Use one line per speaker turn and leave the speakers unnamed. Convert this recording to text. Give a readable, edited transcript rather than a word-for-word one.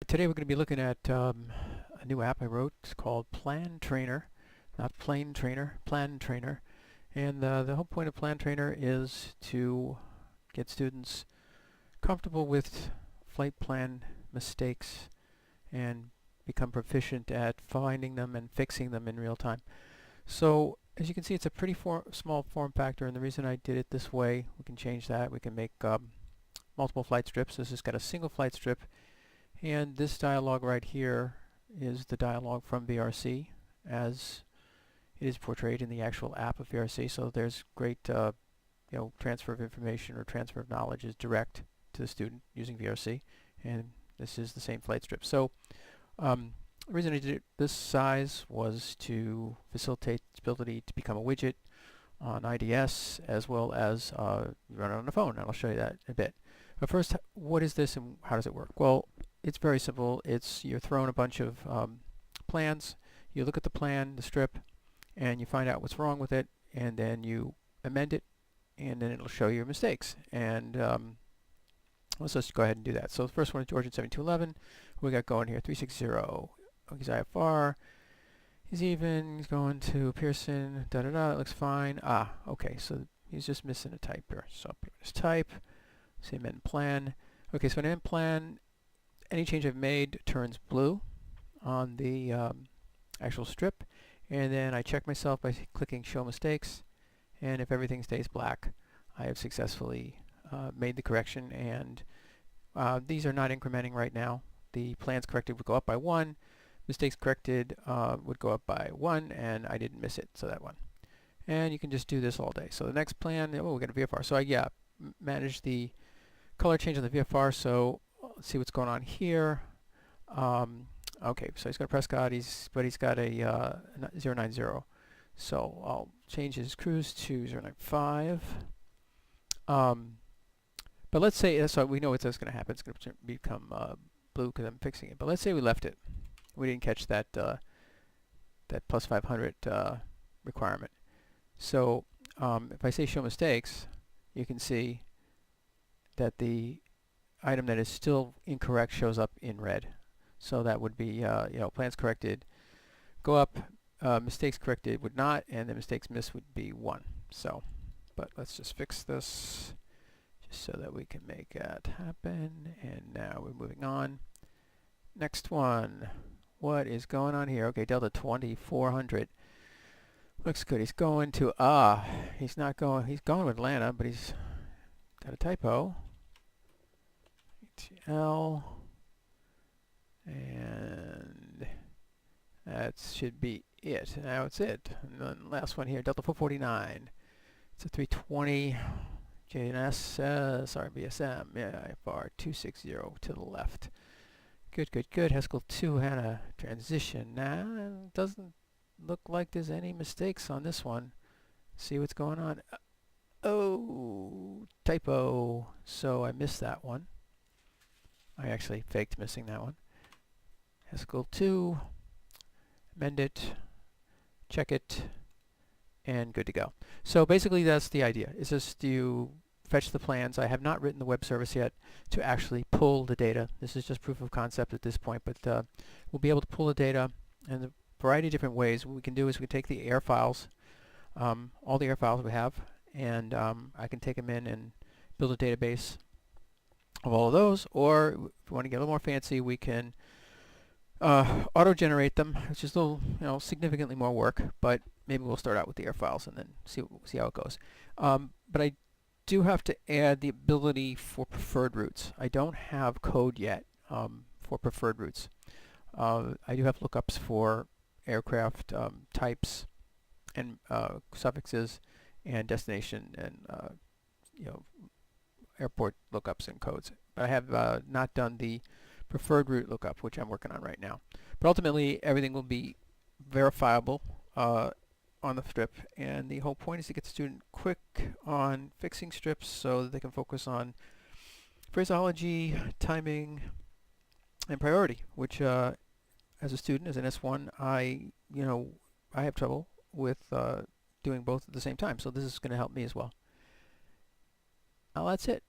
Today we're going to be looking at a new app I wrote. It's called Plan Trainer, not Plane Trainer, Plan Trainer. And the whole point of Plan Trainer is to get students comfortable with flight plan mistakes and become proficient at finding them and fixing them in real time. So as you can see, it's a pretty small form factor, and the reason I did it this way, we can change that. We can make multiple flight strips. This has got a single flight strip. And this dialog right here is the dialog from VRC as it is portrayed in the actual app of VRC. So there's great transfer of information or transfer of knowledge is direct to the student using VRC. And this is the same flight strip. So the reason I did it this size was to facilitate its ability to become a widget on IDS as well as run it on the phone. And I'll show you that in a bit. But first, what is this and how does it work? Well, it's very simple. You're thrown a bunch of plans. You look at the plan, the strip, and you find out what's wrong with it, and then you amend it, and then it'll show you your mistakes. And let's just go ahead and do that. So the first one is Georgian 7211. We got going here 360. He's IFR. He's even. He's going to Pearson. Da da da. It looks fine. Okay. So he's just missing a type here. So I'll put this type. Say amend plan. Okay. So an amend plan. Any change I've made turns blue on the actual strip, and then I check myself by clicking show mistakes, and if everything stays black, I have successfully made the correction. And these are not incrementing right now. The plans corrected would go up by 1, mistakes corrected would go up by 1, and I didn't miss it, so that one. And you can just do this all day. So the next plan, we got a VFR. So I manage the color change on the VFR. So let's see what's going on here. Okay, so he's got a Prescott, but he's got a 090. So I'll change his cruise to 095. But let's say, so we know what's going to happen. It's going to become blue because I'm fixing it. But let's say we left it. We didn't catch that that plus 500 requirement. So if I say show mistakes, you can see that the item that is still incorrect shows up in red. So that would be plans corrected go up, mistakes corrected would not, and the mistakes missed would be 1. So, but let's just fix this just so that we can make that happen. And now we're moving on. Next one. What is going on here? Okay, Delta 2400 looks good. He's going to he's going with Atlanta, but he's got a typo. L, and that should be it. Now it's it. And then last one here, Delta 449. It's a 320 JNS, BSM, IFR 260 to the left. Good. Haskell 2 had a transition. It doesn't look like there's any mistakes on this one. See what's going on. Oh, typo. So I missed that one. I actually faked missing that one. Haskell 2, amend it, check it, and good to go. So basically that's the idea. It's just you fetch the plans. I have not written the web service yet to actually pull the data. This is just proof of concept at this point, but we'll be able to pull the data in a variety of different ways. What we can do is we can take the air files, all the air files we have, and I can take them in and build a database of all of those, or if we want to get a little more fancy, we can auto-generate them, which is a little, significantly more work, but maybe we'll start out with the air files and then see how it goes. But I do have to add the ability for preferred routes. I don't have code yet for preferred routes. I do have lookups for aircraft types and suffixes and destination and airport lookups and codes. But I have not done the preferred route lookup, which I'm working on right now. But ultimately, everything will be verifiable on the strip, and the whole point is to get the student quick on fixing strips so that they can focus on phraseology, timing, and priority, which as a student, as an S1, I have trouble with doing both at the same time. So this is going to help me as well. Now that's it.